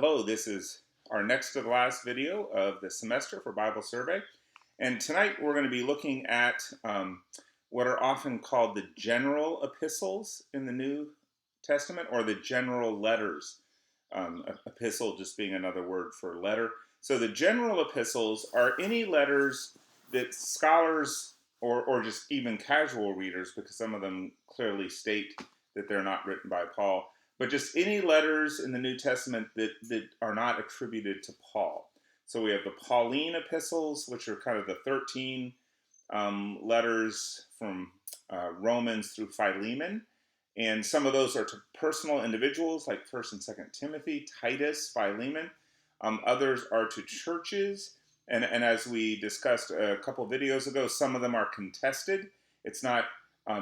Hello, this is our next to the last video of the semester for Bible Survey. And tonight we're going to be looking at what are often called the general epistles in the New Testament, or the general letters. Epistle just being another word for letter. So the general epistles are any letters that scholars or just even casual readers, because some of them clearly state that they're not written by Paul, but just any letters in the New Testament that are not attributed to Paul. So we have the Pauline epistles, which are kind of the 13 letters from Romans through Philemon. And some of those are to personal individuals, like 1st and 2nd Timothy, Titus, Philemon. Others are to churches. And as we discussed a couple videos ago, some of them are contested. It's not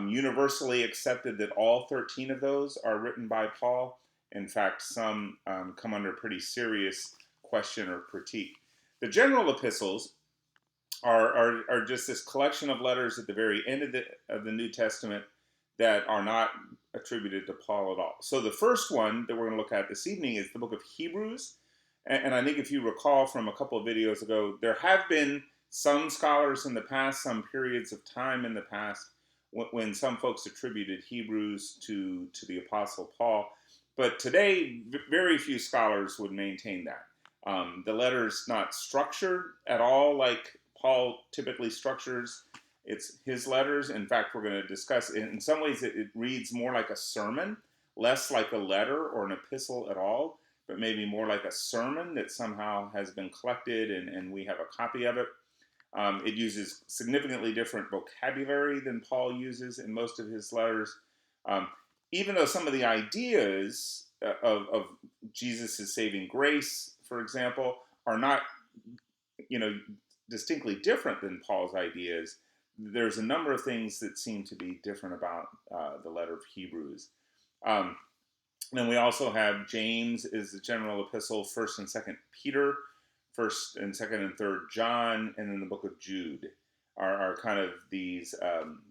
universally accepted that all 13 of those are written by Paul. In fact, some come under pretty serious question or critique. The general epistles are just this collection of letters at the very end of the New Testament that are not attributed to Paul at all. So the first one that we're going to look at this evening is the book of Hebrews. And I think if you recall from a couple of videos ago, there have been some scholars in the past, some periods of time in the past, when some folks attributed Hebrews to the Apostle Paul. But today, very few scholars would maintain that. The letter's not structured at all like Paul typically structures his letters. In fact, we're going to discuss, in some ways, it reads more like a sermon, less like a letter or an epistle at all, but maybe more like a sermon that somehow has been collected and we have a copy of it. It uses significantly different vocabulary than Paul uses in most of his letters. Even though some of the ideas of Jesus' saving grace, for example, are not, distinctly different than Paul's ideas, there's a number of things that seem to be different about the letter of Hebrews. Then we also have James is the general epistle, 1st and 2nd Peter, 1st and 2nd and 3rd John, and then the book of Jude are kind of these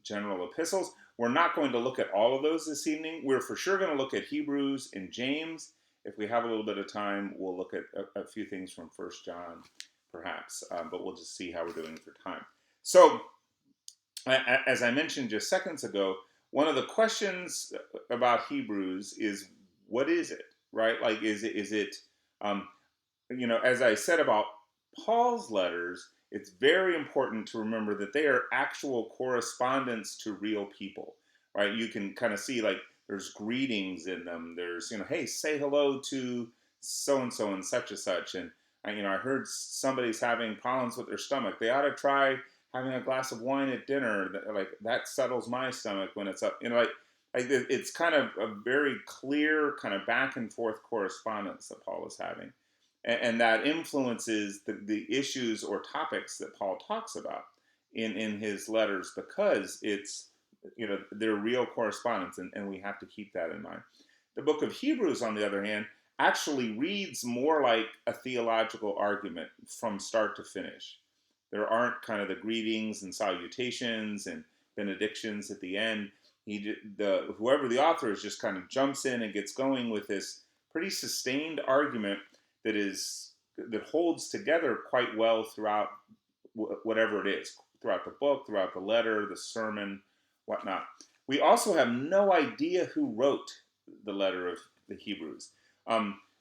general epistles. We're not going to look at all of those this evening. We're for sure going to look at Hebrews and James. If we have a little bit of time, we'll look at a few things from 1st John, perhaps, but we'll just see how we're doing for time. So, as I mentioned just seconds ago, one of the questions about Hebrews is, what is it, right? Like, is it as I said about Paul's letters, it's very important to remember that they are actual correspondence to real people, right? You can kind of see, like, there's greetings in them. There's, hey, say hello to so-and-so and such and such. And, I heard somebody's having problems with their stomach. They ought to try having a glass of wine at dinner. That settles my stomach when it's up. It's kind of a very clear kind of back and forth correspondence that Paul is having. And that influences the issues or topics that Paul talks about in his letters, because it's, they're real correspondence, and we have to keep that in mind. The book of Hebrews, on the other hand, actually reads more like a theological argument from start to finish. There aren't kind of the greetings and salutations and benedictions at the end. Whoever the author is just kind of jumps in and gets going with this pretty sustained argument that holds together quite well throughout whatever it is, throughout the book, throughout the letter, the sermon, whatnot. We also have no idea who wrote the letter of the Hebrews.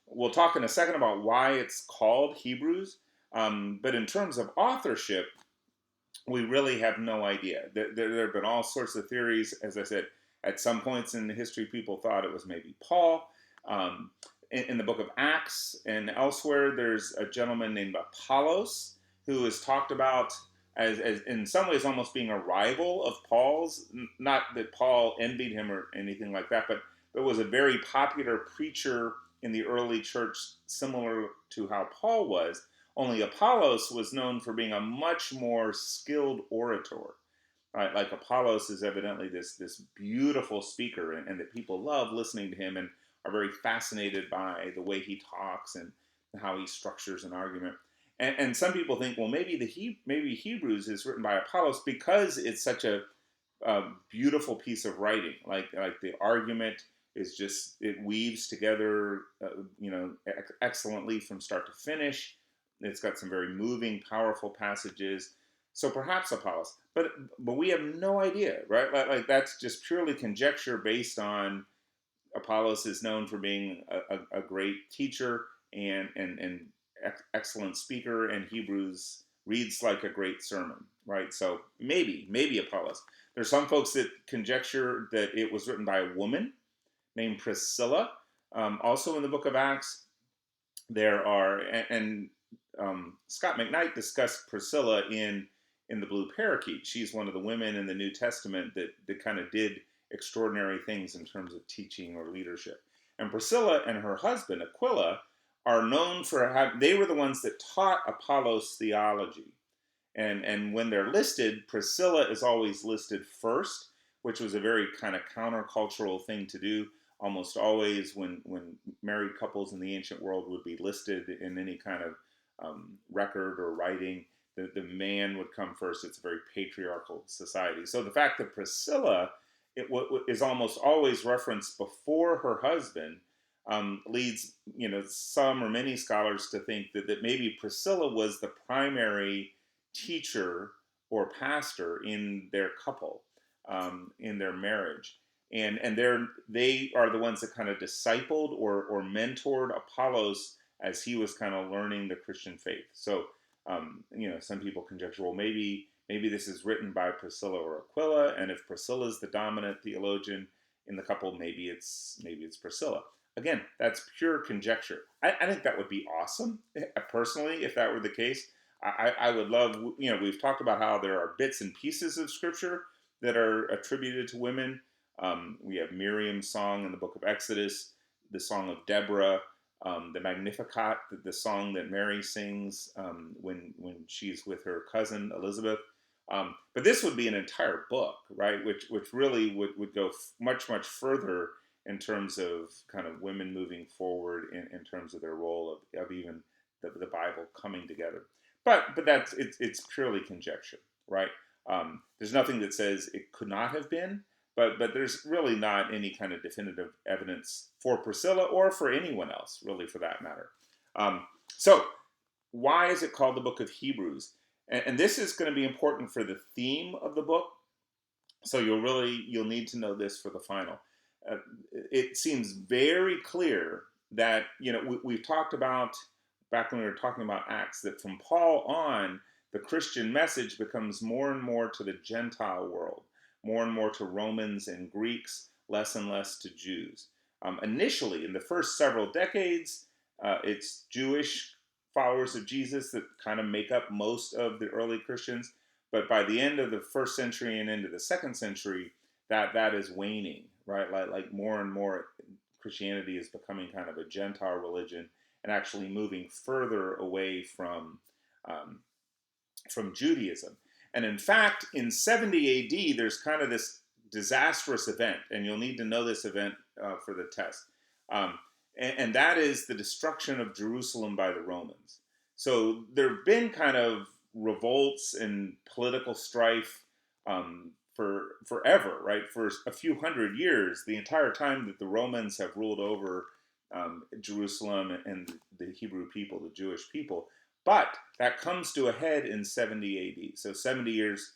We'll talk in a second about why it's called Hebrews, but in terms of authorship, we really have no idea. There have been all sorts of theories. As I said, at some points in the history, people thought it was maybe Paul. In the book of Acts and elsewhere, there's a gentleman named Apollos who is talked about as in some ways almost being a rival of Paul's. Not that Paul envied him or anything like that, but there was a very popular preacher in the early church similar to how Paul was, only Apollos was known for being a much more skilled orator. Right? Like, Apollos is evidently this beautiful speaker, and that people love listening to him and are very fascinated by the way he talks and how he structures an argument. And some people think, well, maybe Hebrews is written by Apollos because it's such a beautiful piece of writing. Like the argument it weaves together, excellently from start to finish. It's got some very moving, powerful passages. So perhaps Apollos, but we have no idea, right? Like that's just purely conjecture based on Apollos is known for being a great teacher and excellent speaker, and Hebrews reads like a great sermon, right? So maybe Apollos. There's some folks that conjecture that it was written by a woman named Priscilla. Also in the book of Acts, there are and Scott McKnight discussed Priscilla in the Blue Parakeet. She's one of the women in the New Testament that kind of did extraordinary things in terms of teaching or leadership. And Priscilla and her husband Aquila are known for they were the ones that taught Apollos theology. And when they're listed, Priscilla is always listed first, which was a very kind of countercultural thing to do. Almost always, when married couples in the ancient world would be listed in any kind of record or writing, the man would come first. It's a very patriarchal society. So the fact that Priscilla is almost always referenced before her husband leads some or many scholars to think that maybe Priscilla was the primary teacher or pastor in their couple, in their marriage. And they are the ones that kind of discipled or mentored Apollos as he was kind of learning the Christian faith. So, some people conjecture, well, maybe this is written by Priscilla or Aquila, and if Priscilla is the dominant theologian in the couple, maybe it's Priscilla. Again, that's pure conjecture. I think that would be awesome, personally, if that were the case. I would love, we've talked about how there are bits and pieces of scripture that are attributed to women. We have Miriam's song in the book of Exodus, the song of Deborah, the Magnificat, the song that Mary sings when she's with her cousin Elizabeth. But this would be an entire book, right? Which really would go much further in terms of kind of women moving forward in terms of their role of even the Bible coming together. But it's purely conjecture, right? There's nothing that says it could not have been, but there's really not any kind of definitive evidence for Priscilla or for anyone else, really, for that matter. So why is it called the Book of Hebrews? And this is going to be important for the theme of the book. So you'll need to know this for the final. It seems very clear that we've talked about back when we were talking about Acts, that from Paul on, the Christian message becomes more and more to the Gentile world, more and more to Romans and Greeks, less and less to Jews. Initially, in the first several decades, it's Jewish followers of Jesus that kind of make up most of the early Christians. But by the end of the first century and into the second century, that is waning, right? Like more and more Christianity is becoming kind of a Gentile religion and actually moving further away from Judaism. And in fact, in 70 AD, there's kind of this disastrous event, and you'll need to know this event for the test. And that is the destruction of Jerusalem by the Romans. So there have been kind of revolts and political strife for forever, right? For a few hundred years, the entire time that the Romans have ruled over Jerusalem and the Hebrew people, the Jewish people. But that comes to a head in 70 AD. So 70 years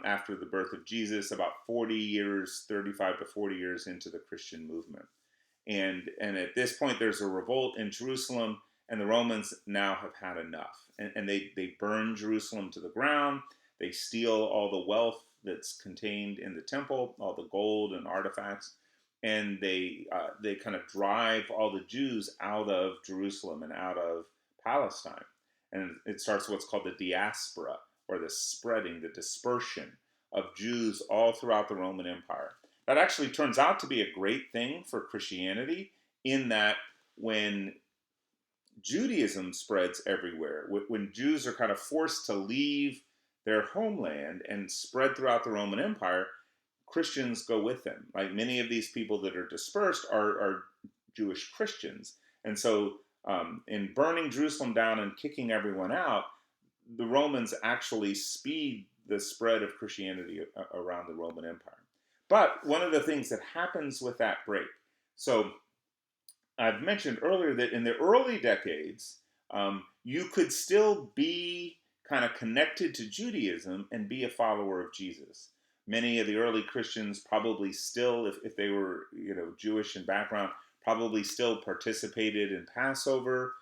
after the birth of Jesus, about 40 years, 35 to 40 years into the Christian movement. And at this point, there's a revolt in Jerusalem, and the Romans now have had enough. And they burn Jerusalem to the ground. They steal all the wealth that's contained in the temple, all the gold and artifacts. And they kind of drive all the Jews out of Jerusalem and out of Palestine. And it starts what's called the diaspora, or the spreading, the dispersion of Jews all throughout the Roman Empire. That actually turns out to be a great thing for Christianity, in that when Judaism spreads everywhere, when Jews are kind of forced to leave their homeland and spread throughout the Roman Empire, Christians go with them. Like many of these people that are dispersed are Jewish Christians. And so in burning Jerusalem down and kicking everyone out, the Romans actually speed the spread of Christianity around the Roman Empire. But one of the things that happens with that break, So I've mentioned earlier that in the early decades, you could still be kind of connected to Judaism and be a follower of Jesus. Many of the early Christians probably still, if they were Jewish in background, probably still participated in Passover.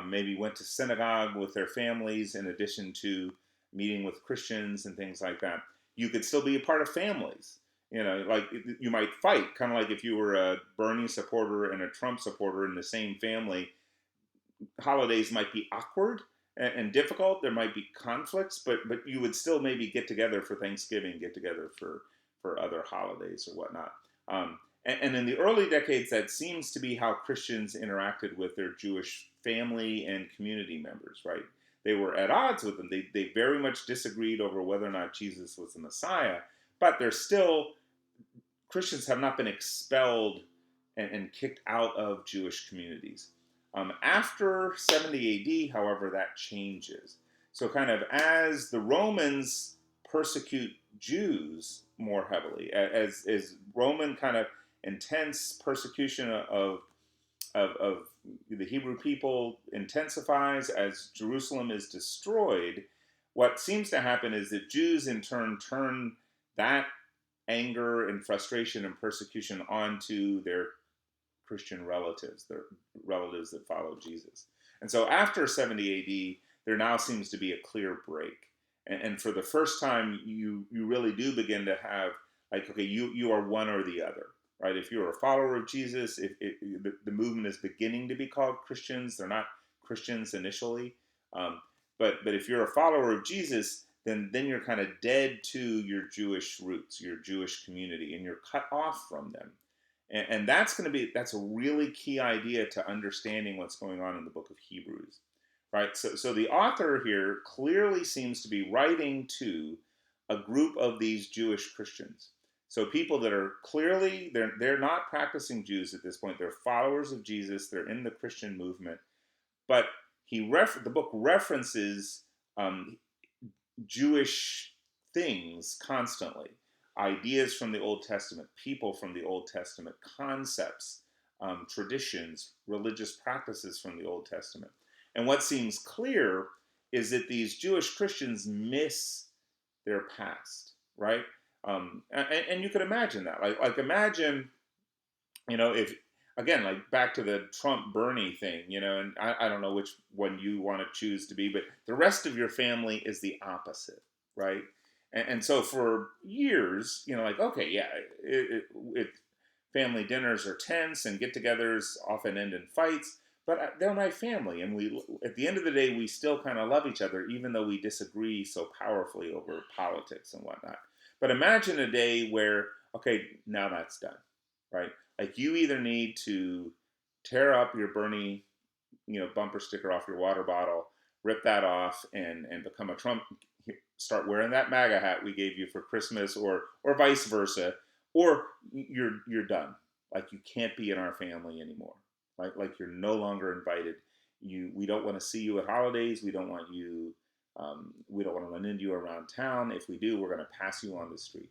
Maybe went to synagogue with their families in addition to meeting with Christians and things like that. You could still be a part of families. Like you might fight, kind of like if you were a Bernie supporter and a Trump supporter in the same family. Holidays might be awkward and difficult. There might be conflicts, but you would still maybe get together for Thanksgiving, get together for other holidays or whatnot. And in the early decades, that seems to be how Christians interacted with their Jewish family and community members, right? They were at odds with them. They very much disagreed over whether or not Jesus was the Messiah, but they're still, Christians have not been expelled and kicked out of Jewish communities. After 70 AD, however, that changes. So, kind of as the Romans persecute Jews more heavily, as Roman kind of intense persecution of the Hebrew people intensifies, as Jerusalem is destroyed, what seems to happen is that Jews in turn that anger and frustration and persecution onto their Christian relatives, their relatives that follow Jesus. And so after 70 AD, there now seems to be a clear break. And for the first time, you really do begin to have, like, okay, you are one or the other, right? If you're a follower of Jesus, if the movement is beginning to be called Christians, they're not Christians initially. But if you're a follower of Jesus, then you're kind of dead to your Jewish roots, your Jewish community, and you're cut off from them. And that's a really key idea to understanding what's going on in the book of Hebrews, right? So the author here clearly seems to be writing to a group of these Jewish Christians. So people that are clearly, they're not practicing Jews at this point. They're followers of Jesus. They're in the Christian movement. But the book references Jewish things constantly. Ideas from the Old Testament, people from the Old Testament, concepts, traditions, religious practices from the Old Testament. And what seems clear is that these Jewish Christians miss their past, right? And you could imagine that. Like imagine, if, again, like back to the Trump Bernie thing, and I don't know which one you want to choose to be, but the rest of your family is the opposite, right? And so for years, like, okay, yeah, family dinners are tense and get-togethers often end in fights, but they're my family, and at the end of the day, we still kind of love each other, even though we disagree so powerfully over politics and whatnot. But imagine a day where, okay, now that's done, right? Like you either need to tear up your Bernie, bumper sticker off your water bottle, rip that off, and become a Trump. Start wearing that MAGA hat we gave you for Christmas, or vice versa, or you're done. Like you can't be in our family anymore. Like you're no longer invited. We don't want to see you at holidays. We don't want you. We don't want to run into you around town. If we do, we're going to pass you on the street,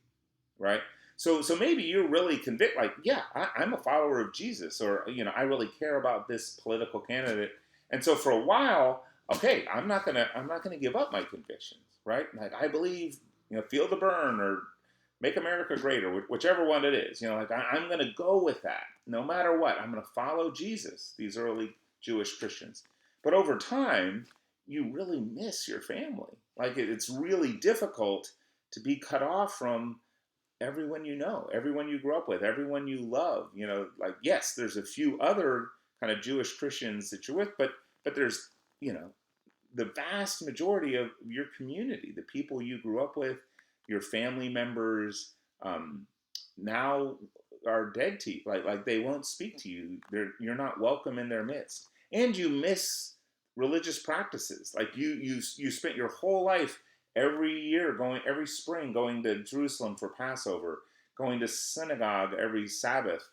right? So maybe you're really convinced, like, yeah, I'm a follower of Jesus, or I really care about this political candidate, and so for a while, okay, I'm not gonna give up my convictions, right? Like I believe, feel the burn or make America great, or whichever one it is, like I'm gonna go with that no matter what. I'm gonna follow Jesus. These early Jewish Christians, but over time, you really miss your family. Like it's really difficult to be cut off from everyone everyone you grew up with, everyone you love. Like yes, there's a few other kind of Jewish Christians that you're with, but there's the vast majority of your community, the people you grew up with, your family members, now are dead to you. Like they won't speak to you. You're not welcome in their midst, and you miss religious practices. Like you spent your whole life every spring going to Jerusalem for Passover, going to synagogue every Sabbath,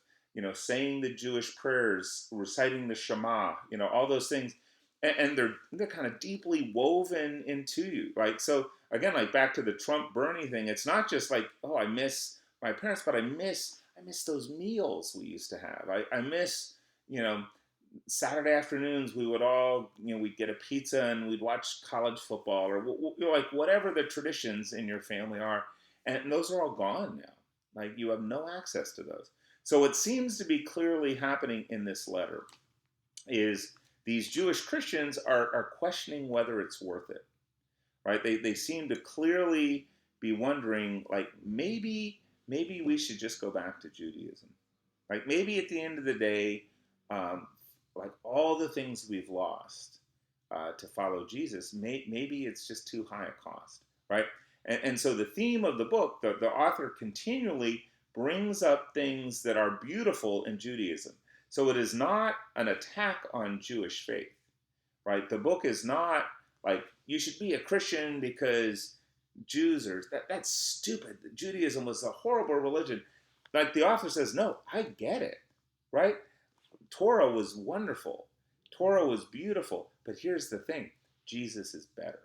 saying the Jewish prayers, reciting the Shema, all those things, and they're kind of deeply woven into you, right? So again, like back to the Trump Bernie thing, it's not just like, oh, I miss my parents, but I miss I miss those meals we used to have. I miss, you know, Saturday afternoons we would all, we'd get a pizza and we'd watch college football or like whatever the traditions in your family are, and those are all gone now. Like you have no access to those. So what seems to be clearly happening in this letter is these Jewish Christians are questioning whether it's worth it, right? They seem to clearly be wondering, like maybe we should just go back to Judaism. Like maybe at the end of the day, um, like all the things we've lost to follow Jesus, maybe it's just too high a cost, right? And so the theme of the book, the author continually brings up things that are beautiful in Judaism. So it is not an attack on Jewish faith, right? The book is not like you should be a Christian because Jews are that's stupid. Judaism was a horrible religion. Like the author says, no, I get it, right? Torah was wonderful. Torah was beautiful. But here's the thing, Jesus is better.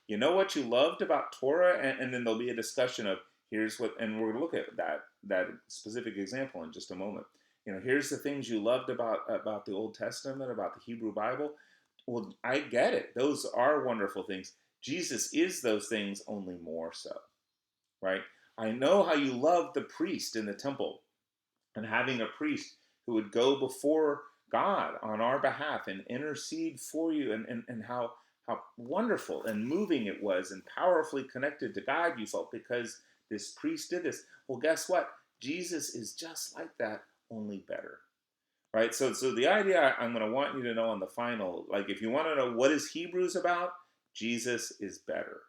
You know what you loved about Torah, and then there'll be a discussion of here's what, and we're going to look at that specific example in just a moment. Here's the things you loved about the Old Testament, about the Hebrew Bible. Well, I get it; those are wonderful things. Jesus is those things, only more so, right? I know how you love the priest in the temple, and having a priest who would go before God on our behalf and intercede for you, and how wonderful and moving it was and powerfully connected to God you felt because this priest did this. Well, guess what? Jesus is just like that, only better. Right? So the idea I'm going to want you to know on the final, like if you want to know what is Hebrews about, Jesus is better.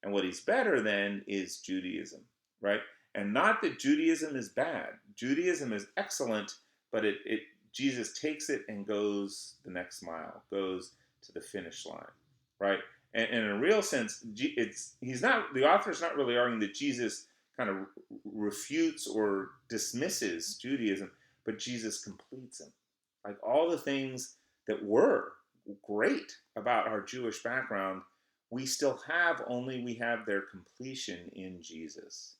And what he's better than is Judaism, right? And not that Judaism is bad. Judaism is excellent, but Jesus takes it and goes the next mile, goes to the finish line, right? And in a real sense, the author's not really arguing that Jesus kind of refutes or dismisses Judaism, but Jesus completes them. Like all the things that were great about our Jewish background, we still have, only we have their completion in Jesus.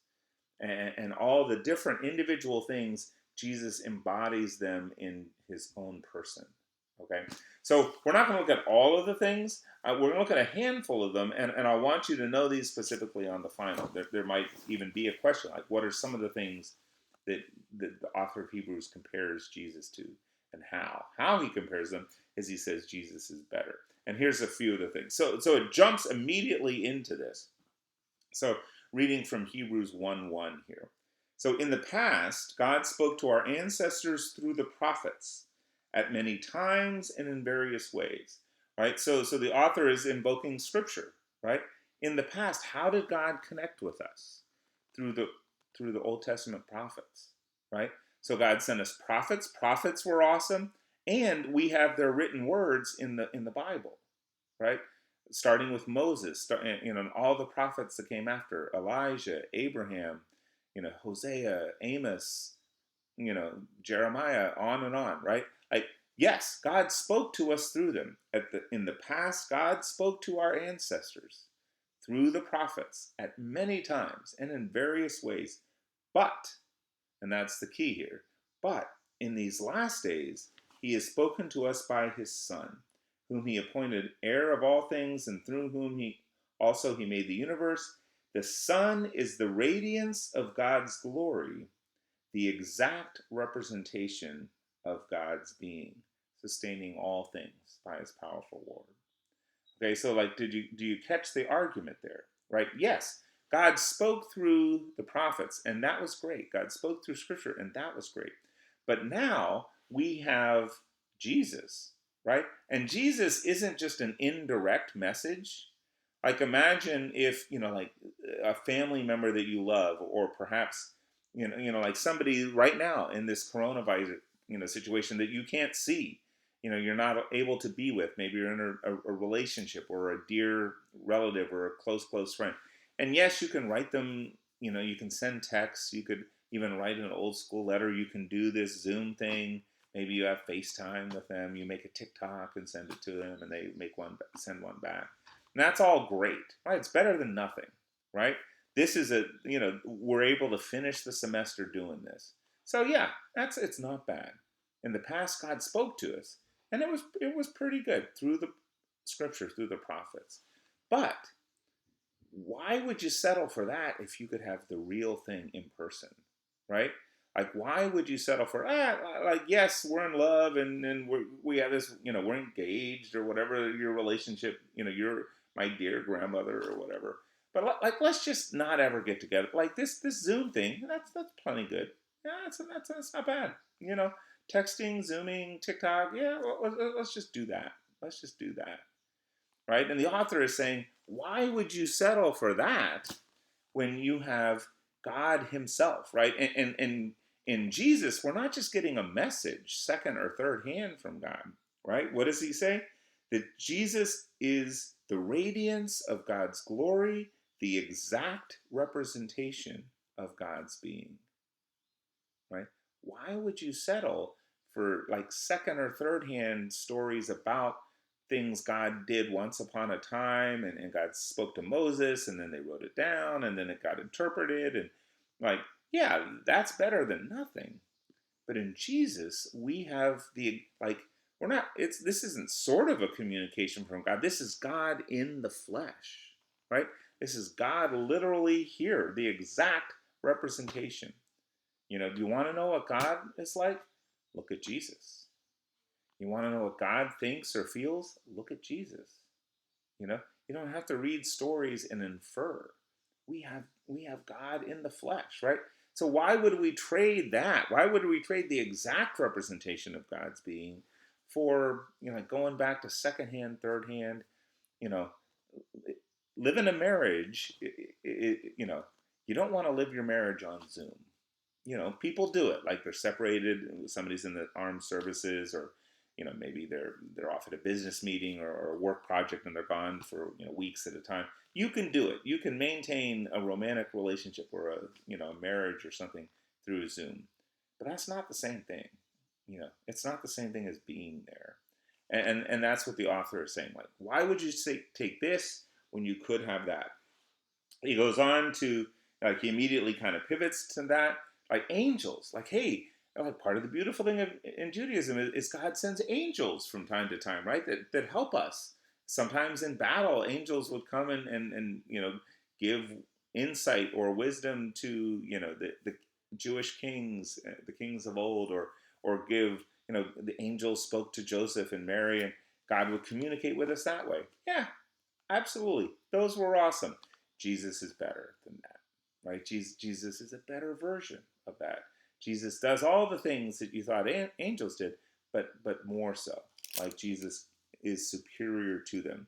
And all the different individual things, Jesus embodies them in his own person. Okay? So we're not going to look at all of the things. We're going to look at a handful of them, and I want you to know these specifically on the final. There might even be a question, like what are some of the things that the author of Hebrews compares Jesus to, and how? How he compares them is he says Jesus is better. And here's a few of the things. So it jumps immediately into this. So reading from Hebrews 1:1 here. So in the past, God spoke to our ancestors through the prophets at many times and in various ways. Right? So the author is invoking scripture, right? In the past, how did God connect with us? Through the Old Testament prophets, right? So God sent us prophets. Prophets were awesome, and we have their written words in the Bible, right? Starting with Moses, and all the prophets that came after Elijah, Abraham, Hosea, Amos, Jeremiah, on and on, right? Like, yes, God spoke to us through them. In the past, God spoke to our ancestors through the prophets at many times and in various ways. But, and that's the key here, but in these last days, he has spoken to us by his Son, whom he appointed heir of all things, and through whom he made the universe. The Son is the radiance of God's glory, the exact representation of God's being, sustaining all things by his powerful word. Okay, so do you catch the argument there? Right? Yes, God spoke through the prophets, and that was great. God spoke through scripture, and that was great. But now we have Jesus, right? And Jesus isn't just an indirect message. Like imagine if, like a family member that you love, or perhaps, like somebody right now in this coronavirus, situation that you can't see, you're not able to be with. Maybe you're in a relationship or a dear relative or a close friend. And yes, you can write them, you can send texts, you could even write an old school letter, you can do this Zoom thing. Maybe you have FaceTime with them, you make a TikTok and send it to them, and they send one back. And that's all great, right? It's better than nothing, right? this is we're able to finish the semester doing this. So yeah, it's not bad. In the past, God spoke to us, and it was pretty good through the scripture, through the prophets. But why would you settle for that if you could have the real thing in person, right? Like, why would you settle for like, yes, we're in love and we have this, we're engaged or whatever your relationship, you're my dear grandmother or whatever. But like, let's just not ever get together. Like this Zoom thing, that's plenty good. Yeah, that's not bad. Texting, Zooming, TikTok. Yeah, let's just do that. Let's just do that, right? And the author is saying, why would you settle for that when you have God Himself, right? And in Jesus, we're not just getting a message, second or third hand from God, right? What does He say? That Jesus is the radiance of God's glory, the exact representation of God's being, right? Why would you settle for like second or third hand stories about things God did once upon a time and God spoke to Moses and then they wrote it down and then it got interpreted and like, yeah, that's better than nothing. But in Jesus, we have the like we're not it's this isn't sort of a communication from God. This is God in the flesh, right? This is God literally here, the exact representation. Do you want to know what God is like? Look at Jesus. You want to know what God thinks or feels? Look at Jesus. You know, you don't have to read stories and infer. We have God in the flesh, right? So why would we trade that? Why would we trade the exact representation of God's being for, going back to secondhand, third hand, you know, living a marriage, you don't want to live your marriage on Zoom. People do it. Like they're separated. Somebody's in the armed services, or maybe they're off at a business meeting or a work project, and they're gone for weeks at a time. You can do it. You can maintain a romantic relationship or a marriage or something through Zoom, but that's not the same thing. It's not the same thing as being there, and that's what the author is saying. Like, why would you take this when you could have that? He goes on to he immediately kind of pivots to that, like angels. Like, hey, like part of the beautiful thing in Judaism is God sends angels from time to time, right? That help us. Sometimes in battle, angels would come and give insight or wisdom to the Jewish kings, the kings of old, or give the angels spoke to Joseph and Mary, and God would communicate with us that way. Yeah, absolutely. Those were awesome. Jesus is better than that, right? Jesus is a better version of that. Jesus does all the things that you thought angels did, but more so. Like Jesus is superior to them.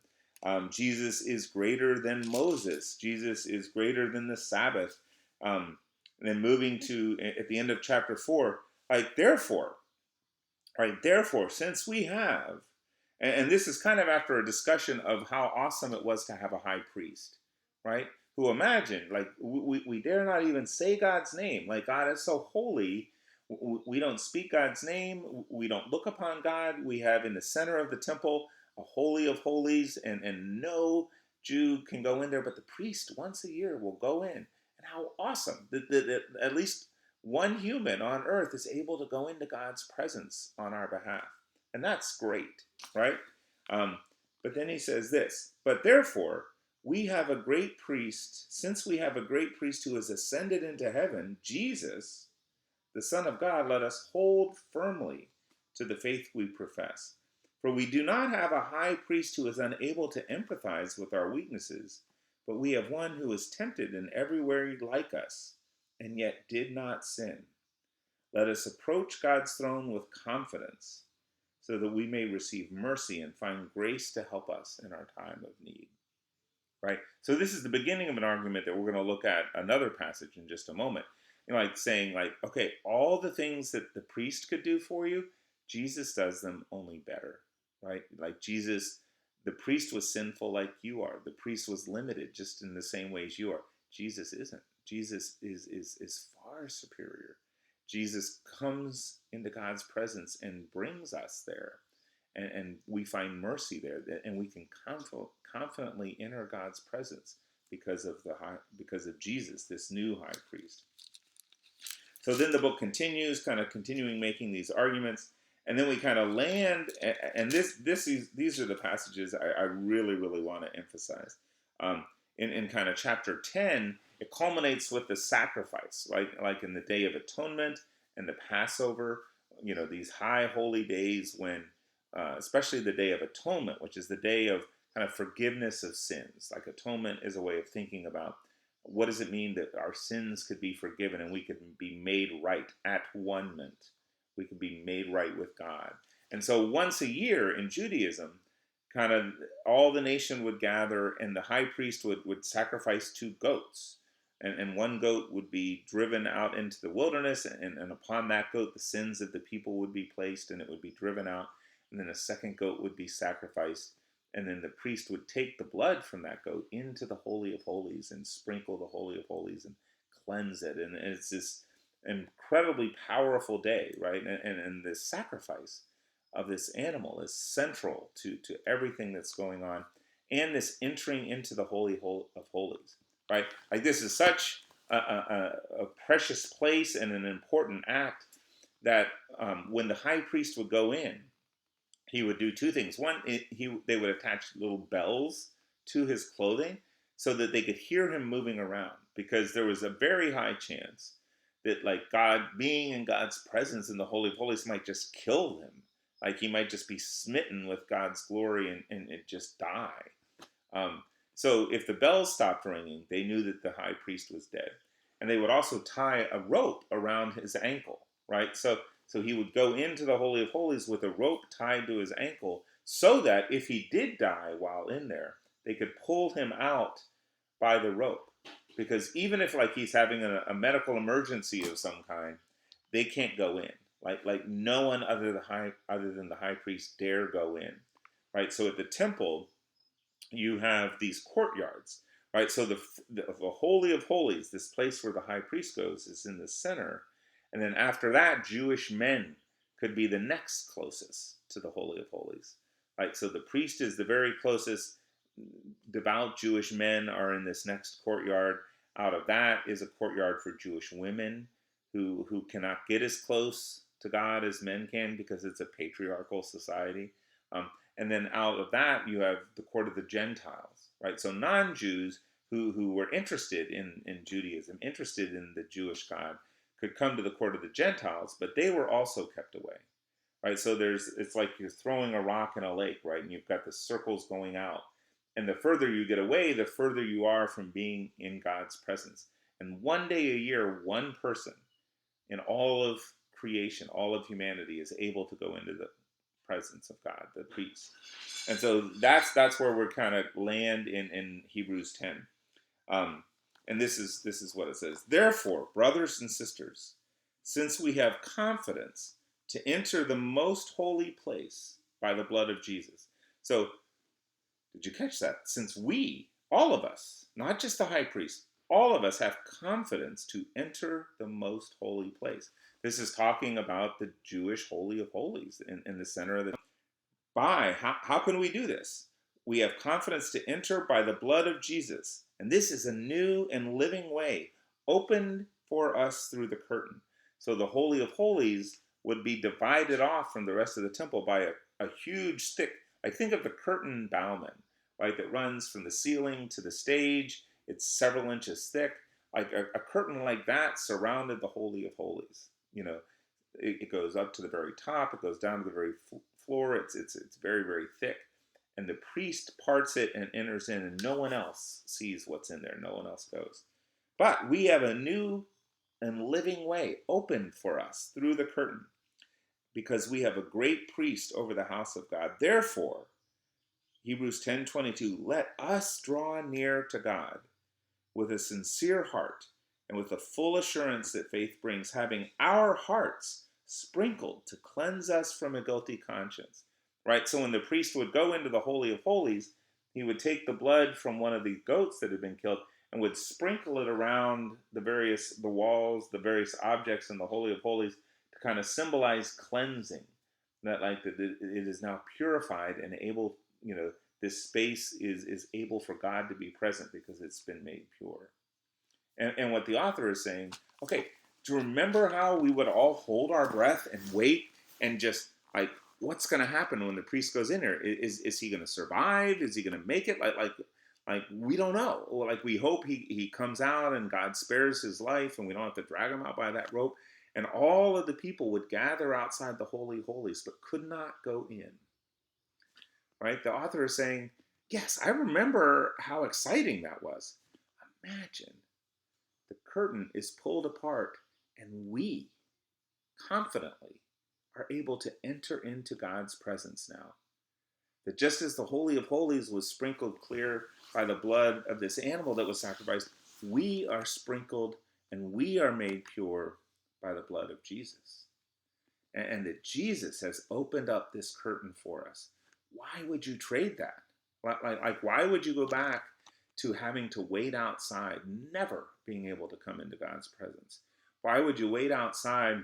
Jesus is greater than Moses. Jesus is greater than the Sabbath. And then moving to at the end of chapter 4, like therefore, right? Therefore, since we have, and this is kind of after a discussion of how awesome it was to have a high priest, right? Who imagined, like, we dare not even say God's name. Like, God is so holy. We don't speak God's name. We don't look upon God. We have in the center of the temple a holy of holies, and no Jew can go in there, but the priest once a year will go in. And how awesome that at least one human on earth is able to go into God's presence on our behalf. And that's great, right? Um, but then he says this, but therefore, we have a great priest, since we have a great priest who has ascended into heaven, Jesus, the Son of God, let us hold firmly to the faith we profess. For we do not have a high priest who is unable to empathize with our weaknesses, but we have one who is tempted in every way like us, and yet did not sin. Let us approach God's throne with confidence, so that we may receive mercy and find grace to help us in our time of need. Right? So this is the beginning of an argument that we're going to look at another passage in just a moment. Like saying, like, okay, all the things that the priest could do for you, Jesus does them only better. Right? Like Jesus, the priest was sinful like you are. The priest was limited just in the same ways you are. Jesus isn't. Jesus is far superior. Jesus comes into God's presence and brings us there. And we find mercy there, and we can confidently enter God's presence because of Jesus, this new high priest. So then the book continues, kind of continuing making these arguments, and then we kind of land, and these are the passages I really really want to emphasize. In kind of chapter 10, it culminates with the sacrifice, like in the Day of Atonement and the Passover. These high holy days when, especially the Day of Atonement, which is the day of kind of forgiveness of sins. Like atonement is a way of thinking about what does it mean that our sins could be forgiven and we could be made right at one-ment. We could be made right with God. And so once a year in Judaism, kind of all the nation would gather, and the high priest would sacrifice 2 goats. And one goat would be driven out into the wilderness, and upon that goat the sins of the people would be placed, and it would be driven out. And then a second goat would be sacrificed, and then the priest would take the blood from that goat into the Holy of Holies and sprinkle the Holy of Holies and cleanse it. And it's this incredibly powerful day, right? And this sacrifice of this animal is central to everything that's going on, and this entering into the Holy of Holies, right? Like this is such a precious place and an important act that when the high priest would go in, he would do 2 things. One, they would attach little bells to his clothing so that they could hear him moving around, because there was a very high chance that, like, God being in God's presence in the Holy of Holies might just kill him. Like he might just be smitten with God's glory and it just die. So if the bells stopped ringing, they knew that the high priest was dead. And they would also tie a rope around his ankle, right? So he would go into the Holy of Holies with a rope tied to his ankle, so that if he did die while in there, they could pull him out by the rope. Because even if, like, he's having a medical emergency of some kind, they can't go in. Like no one other than the high priest dare go in, right? So at the temple, you have these courtyards, right? So the Holy of Holies, this place where the high priest goes, is in the center. And then after that, Jewish men could be the next closest to the Holy of Holies, right? So the priest is the very closest. Devout Jewish men are in this next courtyard. Out of that is a courtyard for Jewish women who cannot get as close to God as men can, because it's a patriarchal society. And then out of that, you have the court of the Gentiles, right? So non-Jews who were interested in Judaism, interested in the Jewish God, could come to the court of the Gentiles, but they were also kept away, right? So it's like you're throwing a rock in a lake, right? And you've got the circles going out. And the further you get away, the further you are from being in God's presence. And one day a year, one person in all of creation, all of humanity, is able to go into the presence of God, the priest. And so that's where we're kind of land in Hebrews 10. And this is what it says. Therefore, brothers and sisters, since we have confidence to enter the most holy place by the blood of Jesus. So, did you catch that? Since we, all of us, not just the high priest, all of us have confidence to enter the most holy place. This is talking about the Jewish Holy of Holies in the center of the... How can we do this? We have confidence to enter by the blood of Jesus. And this is a new and living way opened for us through the curtain. So the Holy of Holies would be divided off from the rest of the temple by a huge thick, I think of the curtain bowman, right, that runs from the ceiling to the stage. It's several inches thick. Like a curtain like that surrounded the Holy of Holies. It goes up to the very top. It goes down to the very floor. It's very, very thick. And the priest parts it and enters in, and no one else sees what's in there. No one else goes. But we have a new and living way opened for us through the curtain, because we have a great priest over the house of God. Therefore, Hebrews 10:22, let us draw near to God with a sincere heart and with the full assurance that faith brings, having our hearts sprinkled to cleanse us from a guilty conscience. Right? So when the priest would go into the Holy of Holies, he would take the blood from one of the goats that had been killed and would sprinkle it around the walls, the various objects in the Holy of Holies, to kind of symbolize cleansing. That it is now purified and able, this space is able for God to be present because it's been made pure. And what the author is saying, okay, do you remember how we would all hold our breath and wait and just like, what's going to happen when the priest goes in there? Is he going to survive? Is he going to make it? Like we don't know. Like we hope he comes out and God spares his life and we don't have to drag him out by that rope. And all of the people would gather outside the Holy Holies, but could not go in. Right? The author is saying, yes, I remember how exciting that was. Imagine the curtain is pulled apart and we confidently are able to enter into God's presence now. That just as the Holy of Holies was sprinkled clear by the blood of this animal that was sacrificed, we are sprinkled and we are made pure by the blood of Jesus. And that Jesus has opened up this curtain for us. Why would you trade that? Like why would you go back to having to wait outside, never being able to come into God's presence? Why would you wait outside,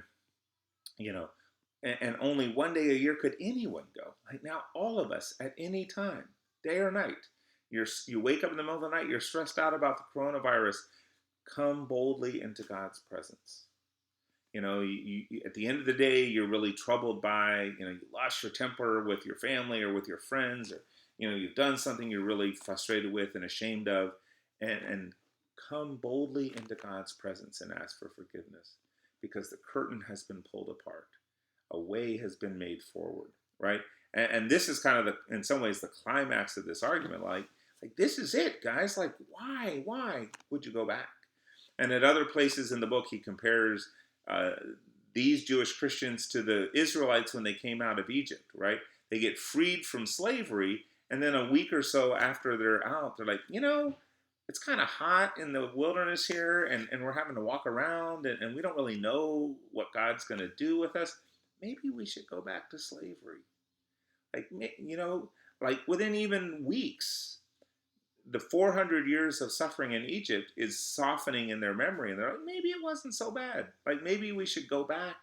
and only one day a year could anyone go? Like now, all of us at any time, day or night, you wake up in the middle of the night, you're stressed out about the coronavirus, come boldly into God's presence. You at the end of the day, you're really troubled by, you lost your temper with your family or with your friends, or, you've done something you're really frustrated with and ashamed of, and come boldly into God's presence and ask for forgiveness because the curtain has been pulled apart. A way has been made forward, right? And this is kind of in some ways, the climax of this argument. Like this is it, guys. Like, why would you go back? And at other places in the book, he compares these Jewish Christians to the Israelites when they came out of Egypt, right? They get freed from slavery, and then a week or so after they're out, they're like, it's kind of hot in the wilderness here, and we're having to walk around, and we don't really know what God's going to do with us. Maybe we should go back to slavery. Like within even weeks, the 400 years of suffering in Egypt is softening in their memory. And they're like, maybe it wasn't so bad. Like maybe we should go back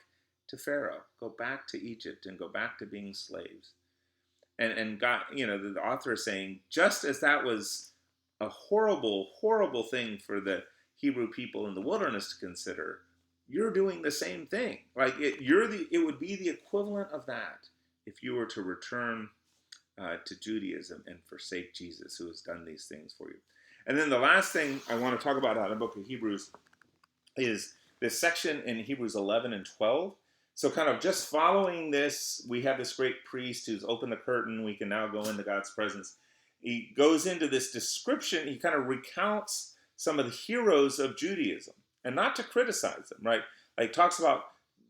to Pharaoh, go back to Egypt and go back to being slaves. And God, the author is saying, just as that was a horrible, horrible thing for the Hebrew people in the wilderness to consider, you're doing the same thing. Like it would be the equivalent of that if you were to return to Judaism and forsake Jesus, who has done these things for you. And then the last thing I want to talk about out of the book of Hebrews is this section in Hebrews 11 and 12. So kind of just following this, we have this great priest who's opened the curtain. We can now go into God's presence. He goes into this description. He kind of recounts some of the heroes of Judaism, and not to criticize them, right? Like talks about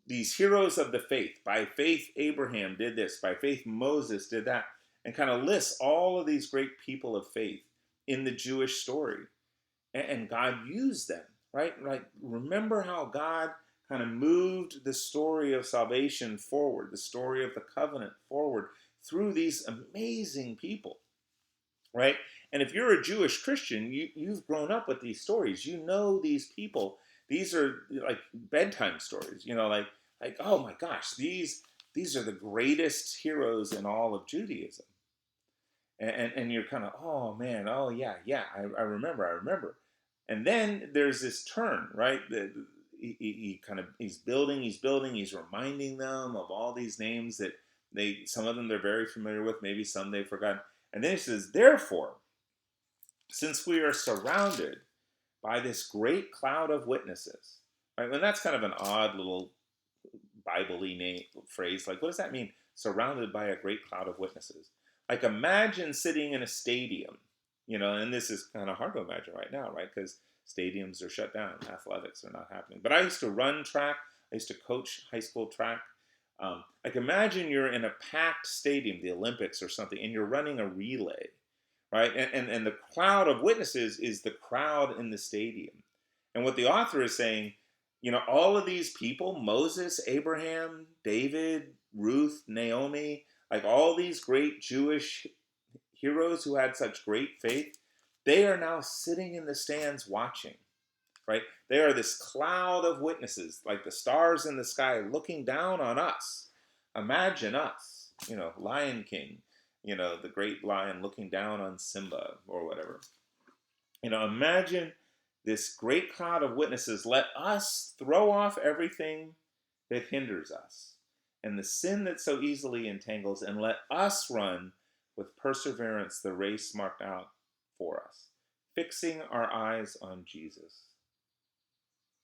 these heroes of the faith. By faith, Abraham did this. By faith, Moses did that. And kind of lists all of these great people of faith in the Jewish story. And God used them, right? Like, remember how God kind of moved the story of salvation forward, the story of the covenant forward through these amazing people, right? And if you're a Jewish Christian, you've grown up with these stories. You know these people. These are like bedtime stories, like oh my gosh, these are the greatest heroes in all of Judaism. And you're kind of, oh man, oh yeah, I remember. And then there's this turn, right? He's building, he's reminding them of all these names that some of them they're very familiar with, maybe some they've forgotten. And then he says, therefore, since we are surrounded by this great cloud of witnesses, right? And that's kind of an odd little Bible-y phrase. Like, what does that mean? Surrounded by a great cloud of witnesses. Like imagine sitting in a stadium, and this is kind of hard to imagine right now, right? Because stadiums are shut down, athletics are not happening. But I used to run track, I used to coach high school track. Like imagine you're in a packed stadium, the Olympics or something, and you're running a relay, right? And the cloud of witnesses is the crowd in the stadium. And what the author is saying, all of these people, Moses, Abraham, David, Ruth, Naomi, like all these great Jewish heroes who had such great faith, they are now sitting in the stands watching, right? They are this cloud of witnesses, like the stars in the sky looking down on us. Imagine us, Lion King, the great lion looking down on Simba or whatever. Imagine this great cloud of witnesses. Let us throw off everything that hinders us and the sin that so easily entangles, and let us run with perseverance the race marked out for us, fixing our eyes on Jesus.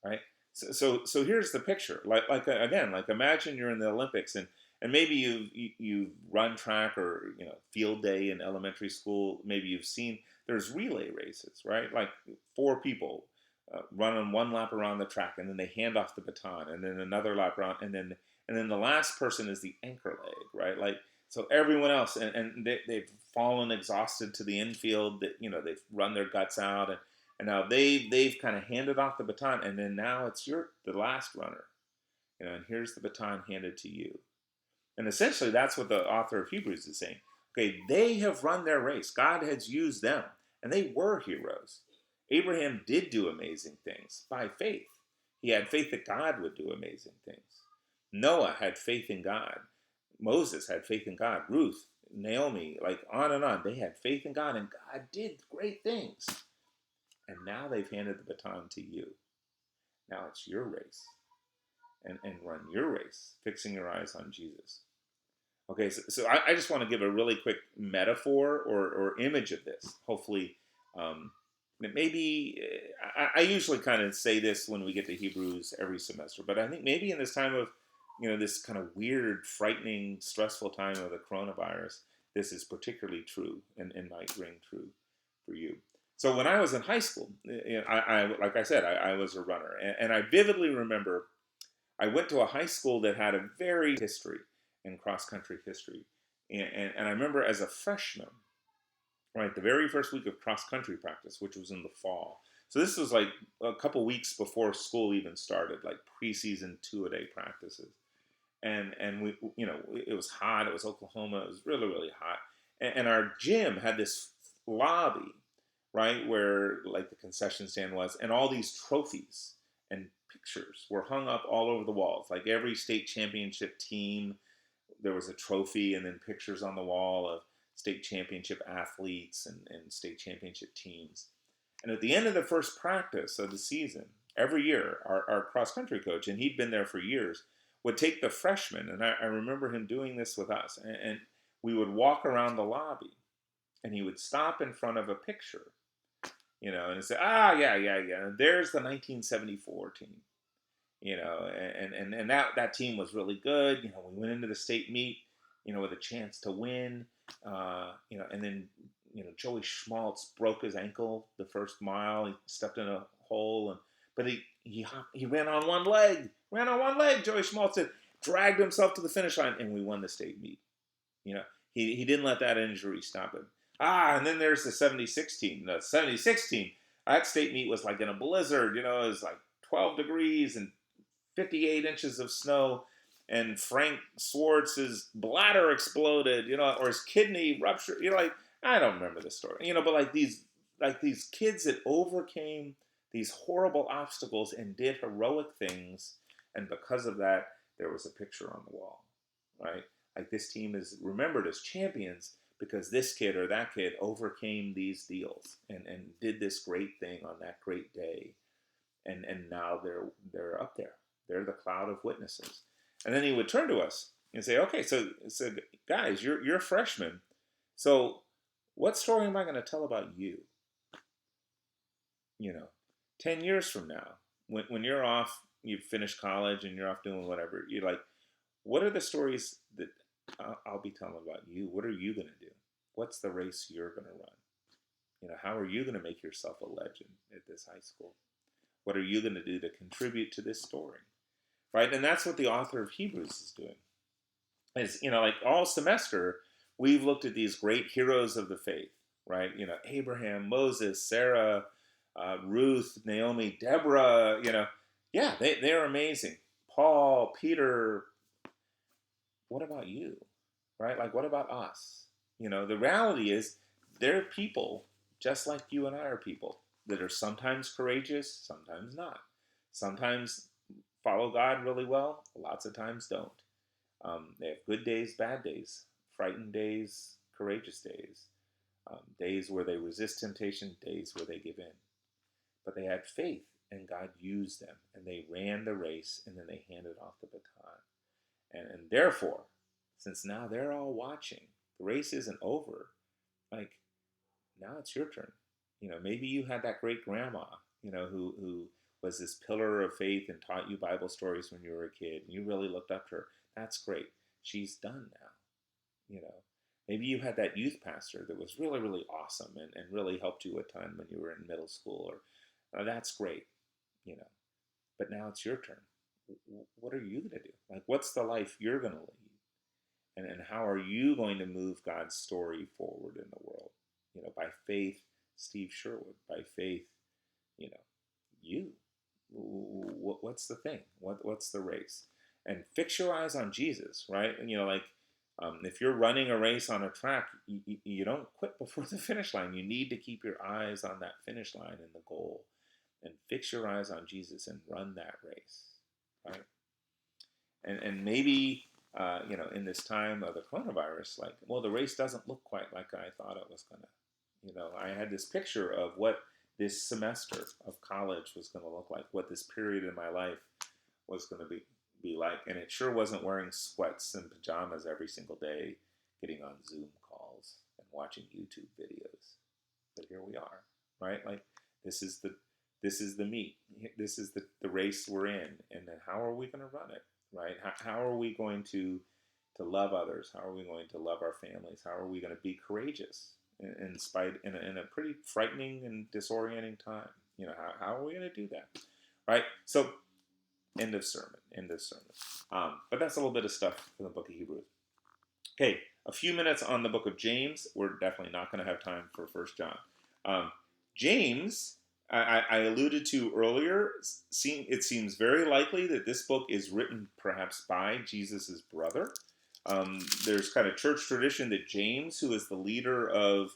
Right? So here's the picture. Like imagine you're in the Olympics, and maybe you run track or field day in elementary school. Maybe you've seen there's relay races, right? Like four people running one lap around the track, and then they hand off the baton, and then another lap around, and then the last person is the anchor leg, right? Like so everyone else, and they've fallen exhausted to the infield. That they've run their guts out, and now they've kind of handed off the baton, and then now it's the last runner, and here's the baton handed to you. And essentially, that's what the author of Hebrews is saying. Okay, they have run their race. God has used them, and they were heroes. Abraham did do amazing things by faith. He had faith that God would do amazing things. Noah had faith in God. Moses had faith in God. Ruth, Naomi, like on and on. They had faith in God, and God did great things. And now they've handed the baton to you. Now it's your race. And run your race, fixing your eyes on Jesus. Okay, so I just want to give a really quick metaphor or image of this. Hopefully, maybe I usually kind of say this when we get to Hebrews every semester, but I think maybe in this time of this kind of weird, frightening, stressful time of the coronavirus, this is particularly true and might ring true for you. So when I was in high school, I like I said, I was a runner, and I vividly remember I went to a high school that had a very history in cross-country history. And I remember as a freshman, right, the very first week of cross-country practice, which was in the fall. So this was like a couple weeks before school even started, like preseason two-a-day practices. And we, it was hot. It was Oklahoma. It was really, really hot. And our gym had this lobby, right, where like the concession stand was, and all these trophies and pictures were hung up all over the walls. Like every state championship team, there was a trophy, and then pictures on the wall of state championship athletes and state championship teams. And at the end of the first practice of the season, every year, our cross country coach, and he'd been there for years, would take the freshmen, and I remember him doing this with us, and we would walk around the lobby, and he would stop in front of a picture, and say, yeah, there's the 1974 team. And that team was really good. We went into the state meet, with a chance to win. And then Joey Schmaltz broke his ankle the first mile. He stepped in a hole, but he ran on one leg. Joey Schmaltz did, dragged himself to the finish line, and we won the state meet. He didn't let that injury stop him. And then there's the 76 team. The 76 team, that state meet was like in a blizzard. It was like 12 degrees and 58 inches of snow, and Frank Swartz's bladder exploded, or his kidney ruptured. I don't remember the story, but like these kids that overcame these horrible obstacles and did heroic things, and because of that, there was a picture on the wall, right? Like this team is remembered as champions because this kid or that kid overcame these deals and did this great thing on that great day, and now they're up there. They're the cloud of witnesses. And then he would turn to us and say, okay, so guys, you're freshmen. So what story am I going to tell about you? 10 years from now, when you're off, you've finished college and you're off doing whatever, you're like, what are the stories that I'll be telling about you? What are you going to do? What's the race you're going to run? How are you going to make yourself a legend at this high school? What are you going to do to contribute to this story? Right? And that's what the author of Hebrews is doing. Is, like all semester, we've looked at these great heroes of the faith, right? Abraham, Moses, Sarah, Ruth, Naomi, Deborah, yeah, they're amazing. Paul, Peter. What about you? Right? Like, what about us? The reality is they're people just like you and I are people that are sometimes courageous, sometimes not. Sometimes follow God really well, lots of times don't. They have good days, bad days, frightened days, courageous days, days where they resist temptation, days where they give in. But they had faith, and God used them, and they ran the race, and then they handed off the baton. And therefore, since now they're all watching, the race isn't over. Like, now it's your turn. Maybe you had that great grandma, who was this pillar of faith and taught you Bible stories when you were a kid, and you really looked up to her. That's great. She's done now. Maybe you had that youth pastor that was really, really awesome and really helped you a ton when you were in middle school, or that's great, but now it's your turn. What are you going to do? Like, what's the life you're going to lead? And how are you going to move God's story forward in the world? By faith, Steve Sherwood. By faith, you. What's the thing? What's the race? And fix your eyes on Jesus, right? And if you're running a race on a track, you don't quit before the finish line. You need to keep your eyes on that finish line and the goal, and fix your eyes on Jesus and run that race, right? And maybe in this time of the coronavirus, the race doesn't look quite like I thought it was gonna. I had this picture of what this semester of college was going to look like, what this period in my life was going to be like, and it sure wasn't wearing sweats and pajamas every single day, getting on Zoom calls and watching YouTube videos. But here we are, right? Like, this is the meat. This is the race we're in, and then how are we going to run it, right? How are we going to love others? How are we going to love our families? How are we going to be courageous in a pretty frightening and disorienting time? How are we going to do that, right? So, end of sermon. But that's a little bit of stuff from the book of Hebrews. Okay, a few minutes on the book of James. We're definitely not going to have time for 1 John. James, I alluded to earlier, it seems very likely that this book is written perhaps by Jesus' brother. There's kind of church tradition that James, who is the leader of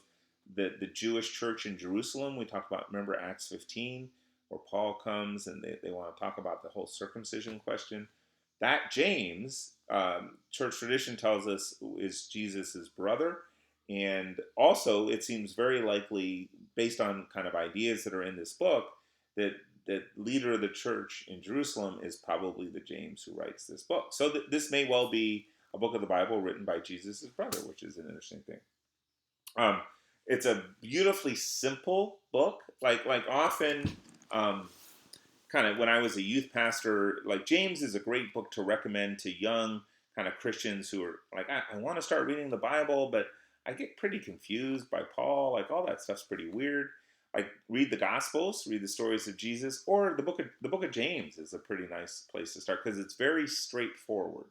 the Jewish church in Jerusalem, we talked about, remember Acts 15, where Paul comes and they want to talk about the whole circumcision question. That James, church tradition tells us, is Jesus' brother. And also, it seems very likely, based on kind of ideas that are in this book, that the leader of the church in Jerusalem is probably the James who writes this book. So this may well be a book of the Bible written by Jesus' brother, which is an interesting thing. It's a beautifully simple book. Like often, kind of when I was a youth pastor, like James is a great book to recommend to young kind of Christians who are like, I want to start reading the Bible, but I get pretty confused by Paul. Like, all that stuff's pretty weird. Like, read the Gospels, read the stories of Jesus, or the book of James is a pretty nice place to start because it's very straightforward,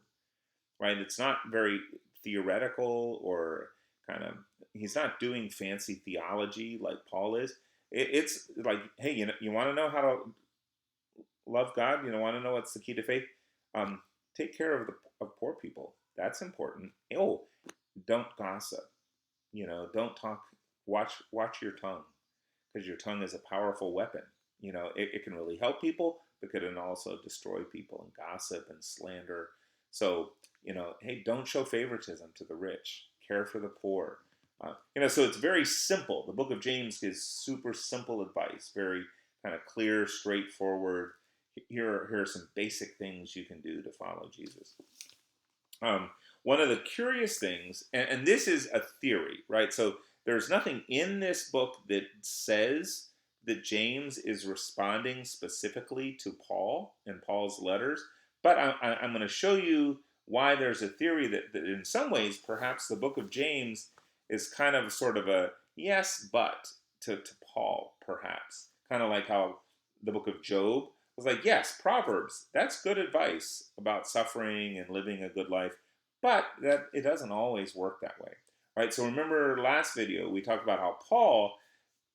right? It's not very theoretical or kind of, he's not doing fancy theology like Paul is. It's like, hey, you want to know how to love God? You want to know what's the key to faith? Take care of poor people. That's important. Oh, don't gossip. Don't talk. Watch your tongue, because your tongue is a powerful weapon. It can really help people, but it can also destroy people, and gossip and slander. So, hey, don't show favoritism to the rich. Care for the poor. So it's very simple. The book of James gives super simple advice, very kind of clear, straightforward. Here are some basic things you can do to follow Jesus. One of the curious things, and this is a theory, right? So there's nothing in this book that says that James is responding specifically to Paul and Paul's letters, but I'm going to show you why there's a theory that in some ways, perhaps the book of James is kind of sort of a yes, but to Paul, perhaps. Kind of like how the book of Job was like, yes, Proverbs, that's good advice about suffering and living a good life, but that it doesn't always work that way, right? So remember last video, we talked about how Paul,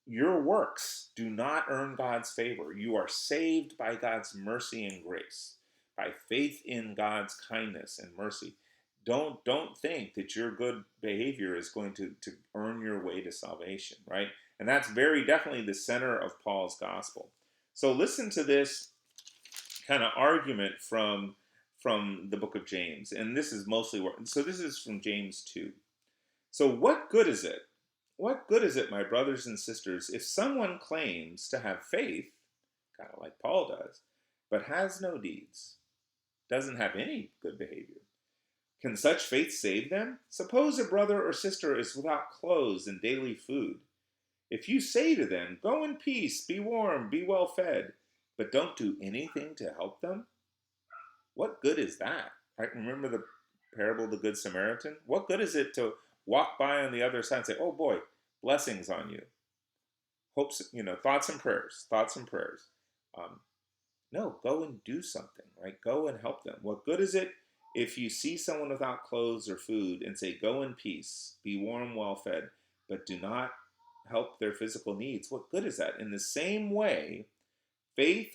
your works do not earn God's favor. You are saved by God's mercy and grace, by faith in God's kindness and mercy. Don't think that your good behavior is going to earn your way to salvation, right? And that's very definitely the center of Paul's gospel. So listen to this kind of argument from the book of James. And this is mostly so this is from James 2. So, what good is it? What good is it, my brothers and sisters, if someone claims to have faith, kind of like Paul does, but has no deeds, doesn't have any good behavior? Can such faith save them? Suppose a brother or sister is without clothes and daily food. If you say to them, "Go in peace, be warm, be well fed," but don't do anything to help them, what good is that? Right? Remember the parable of the Good Samaritan? What good is it to walk by on the other side and say, "Oh boy, blessings on you. Hopes, thoughts and prayers, thoughts and prayers." Um, no, go and do something, right? Go and help them. What good is it if you see someone without clothes or food and say, "Go in peace, be warm, well fed," but do not help their physical needs? What good is that? In the same way, faith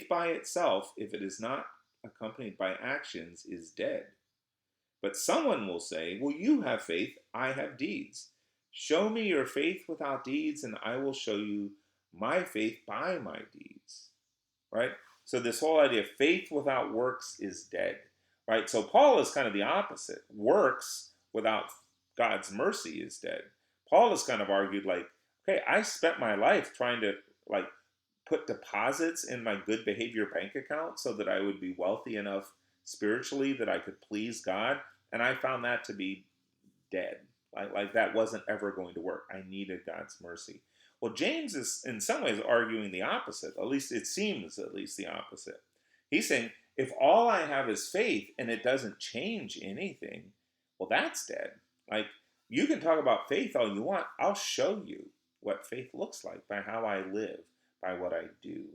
by itself, if it is not accompanied by actions, is dead. But someone will say, "Well, you have faith, I have deeds. Show me your faith without deeds, and I will show you my faith by my deeds." Right? So this whole idea of faith without works is dead. Right? So Paul is kind of the opposite. Works without God's mercy is dead. Paul has kind of argued like, okay, I spent my life trying to like put deposits in my good behavior bank account so that I would be wealthy enough spiritually that I could please God, and I found that to be dead. Like that wasn't ever going to work. I needed God's mercy. Well, James is in some ways arguing the opposite. At least it seems the opposite. He's saying if all I have is faith and it doesn't change anything, well, that's dead. Like you can talk about faith all you want. I'll show you what faith looks like by how I live, by what I do.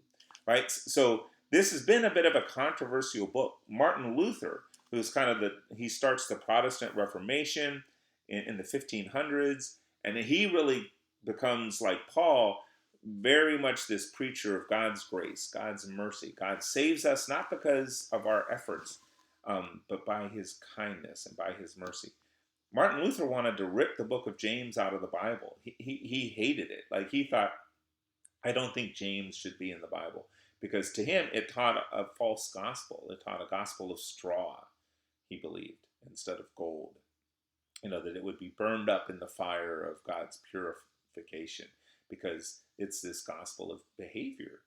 Right? So this has been a bit of a controversial book. Martin Luther, who's he starts the Protestant Reformation in the 1500s, and he really becomes like Paul, very much this preacher of God's grace, God's mercy. God saves us not because of our efforts, but by his kindness and by his mercy. Martin Luther wanted to rip the book of James out of the Bible. He hated it. Like he thought, I don't think James should be in the Bible, because to him it taught a false gospel. It taught a gospel of straw, he believed, instead of gold. That it would be burned up in the fire of God's purification, because it's this gospel of behavior.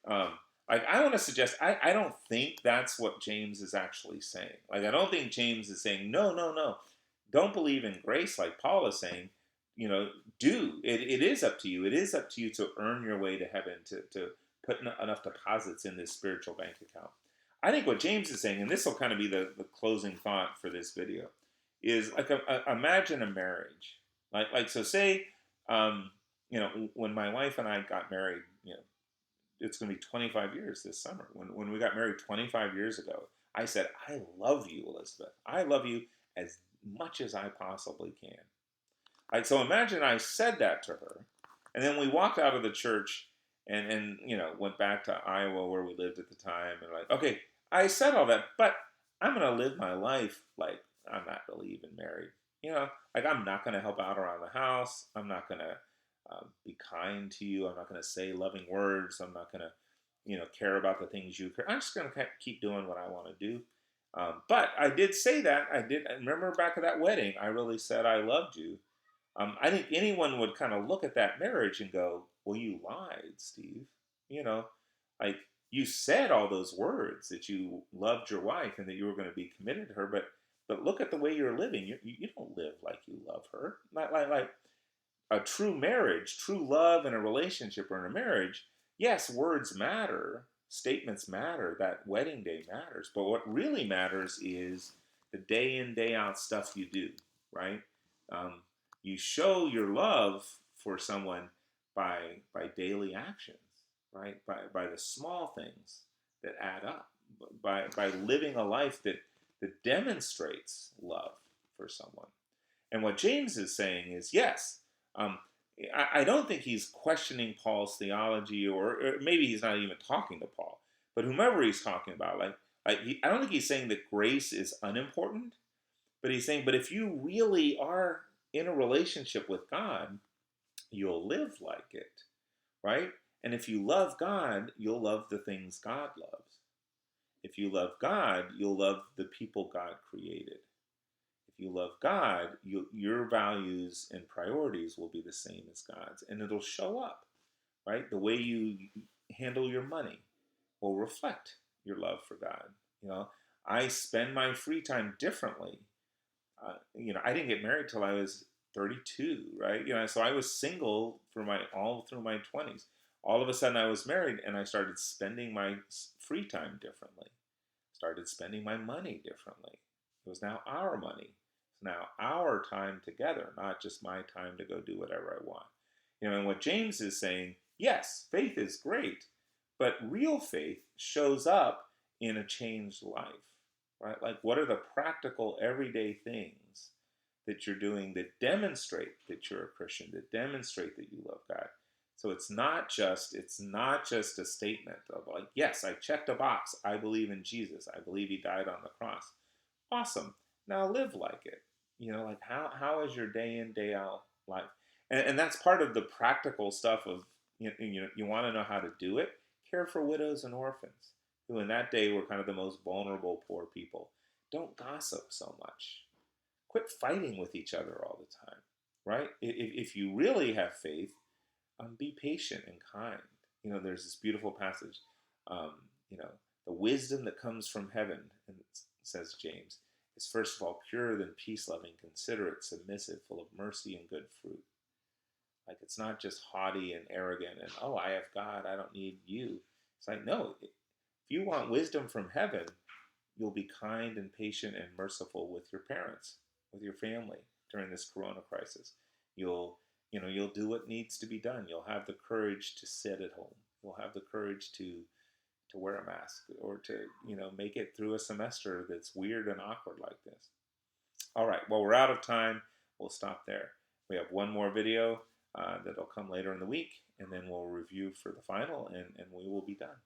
I want to suggest, I don't think that's what James is actually saying. Like, I don't think James is saying, no, don't believe in grace like Paul is saying. It is up to you. It is up to you to earn your way to heaven, to put enough deposits in this spiritual bank account. I think what James is saying, and this will kind of be the closing thought for this video, is like imagine a marriage. So say, when my wife and I got married, it's going to be 25 years this summer. When we got married 25 years ago, I said, "I love you, Elizabeth. I love you as much as I possibly can." So imagine I said that to her, and then we walked out of the church and went back to Iowa where we lived at the time, and okay, I said all that, but I'm going to live my life like I'm not really even married. I'm not going to help out around the house. I'm not going to be kind to you. I'm not going to say loving words. I'm not going to, care about the things you care. I'm just going to keep doing what I want to do. But I did say that. I remember back at that wedding, I really said I loved you. I think anyone would kind of look at that marriage and go, "Well, you lied, Steve. Like you said all those words that you loved your wife and that you were going to be committed to her, but look at the way you're living. You don't live like you love her. Like a true marriage, true love in a relationship or in a marriage. Yes, words matter, statements matter, that wedding day matters, but what really matters is the day in, day out stuff you do, right? You show your love for someone by daily actions, right? By the small things that add up, by living a life that demonstrates love for someone. And what James is saying is, yes, I don't think he's questioning Paul's theology, or maybe he's not even talking to Paul, but whomever he's talking about, I don't think he's saying that grace is unimportant, but he's saying, but if you really are in a relationship with God, you'll live like it, right? And if you love God, you'll love the things God loves. If you love God, you'll love the people God created. you love God, your values and priorities will be the same as God's, and it'll show up, right? The way you handle your money will reflect your love for God. You know, I spend my free time differently. I didn't get married till I was 32, right? So I was single for my all through my 20s. All of a sudden, I was married, and I started spending my free time differently. Started spending my money differently. It was now our money. It's now our time together, not just my time to go do whatever I want. And what James is saying, yes, faith is great, but real faith shows up in a changed life, right? Like, what are the practical, everyday things that you're doing that demonstrate that you're a Christian, that demonstrate that you love God? So it's not just a statement of like, yes, I checked a box. I believe in Jesus. I believe he died on the cross. Awesome. Now live like it. Like how is your day in, day out life? And that's part of the practical stuff of you want to know how to do it. Care for widows and orphans, who in that day were kind of the most vulnerable poor people. Don't gossip so much. Quit fighting with each other all the time, right? If you really have faith, be patient and kind. There's this beautiful passage. Um, the wisdom that comes from heaven, and says James, is first of all purer than peace-loving, considerate, submissive, full of mercy and good fruit. Like, it's not just haughty and arrogant and, oh, I have God, I don't need you. It's like, no, if you want wisdom from heaven, you'll be kind and patient and merciful with your parents, with your family during this corona crisis. You'll do what needs to be done. You'll have the courage to sit at home. You'll have the courage to wear a mask, or to make it through a semester that's weird and awkward like this. All right, well, we're out of time. We'll stop there. We have one more video that'll come later in the week, and then we'll review for the final, and we will be done.